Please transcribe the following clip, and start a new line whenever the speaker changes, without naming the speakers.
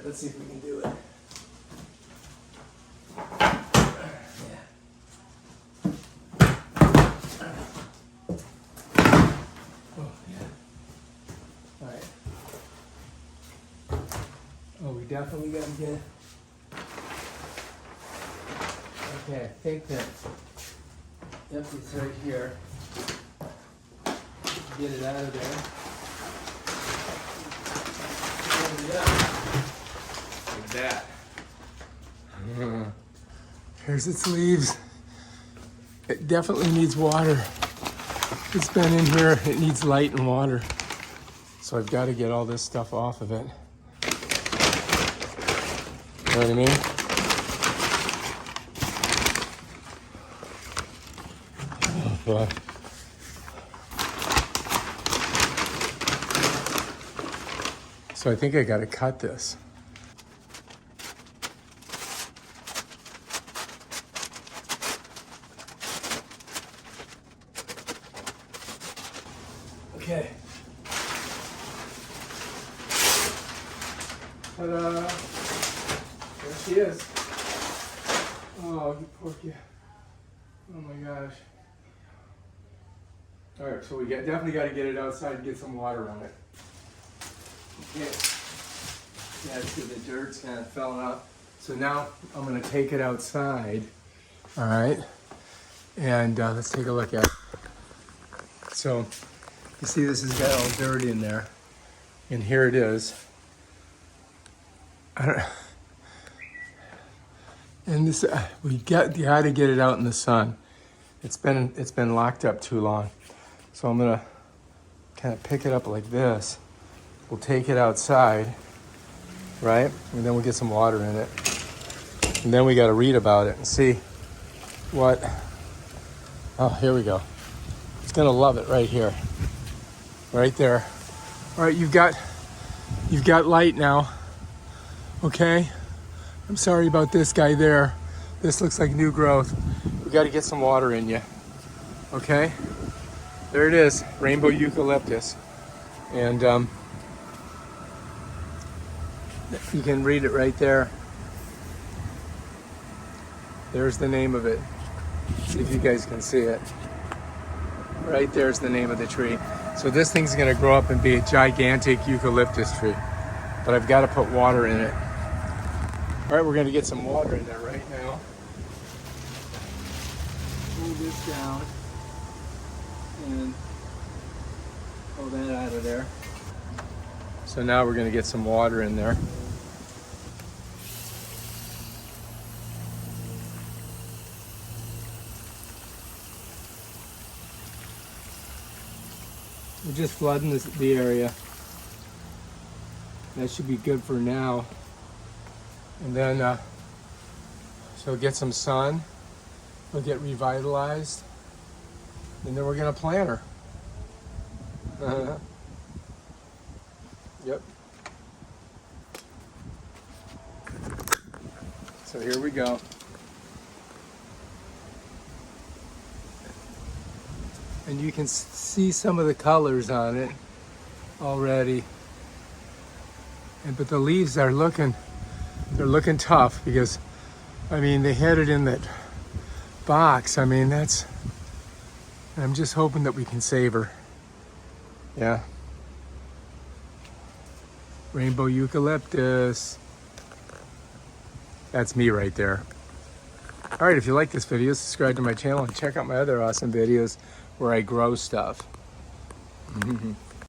let's see if we can do it. Oh, we definitely got to get. Okay, I think that. Yep, it's right here. Get it out of there. Get it up. Like that. Here's its leaves. It definitely needs water. It's been in here. It needs light and water. So I've got to get all this stuff off of it. You know what I mean? Oh, boy. So I think I got to cut this. Okay. Ta-da! There she is. Oh, you poor kid. Oh my gosh. All right, so we definitely got to get it outside and get some water on it. Okay. Yeah, see the dirt's kind of fell out. So now I'm going to take it outside. All right. And let's take a look at it. So you see this has got all dirt in there. And here it is. And this, we got to get it out in the sun. It's been locked up too long. So I'm gonna kind of pick it up like this. We'll take it outside, right? And then we'll get some water in it. And then we got to read about it and see what. Oh, here we go. It's gonna love it right here, right there. All right, you've got light now. Okay. I'm sorry about this guy there. This looks like new growth. We got to get some water in you. Okay? There it is, Rainbow Eucalyptus. And you can read it right there. There's the name of it. See if you guys can see it. Right there's the name of the tree. So this thing's going to grow up and be a gigantic eucalyptus tree. But I've got to put water in it. All right, we're going to get some water in there right now. Pull this down and pull that out of there. So now we're going to get some water in there. We're just flooding the area. That should be good for now. And then, so get some sun, we'll get revitalized, and then we're gonna plant her. Yep. So here we go. And you can see some of the colors on it already. But the leaves are looking tough because, I mean, they had it in that box. I mean, I'm just hoping that we can save her. Yeah. Rainbow Eucalyptus. That's me right there. All right, if you like this video, subscribe to my channel and check out my other awesome videos where I grow stuff.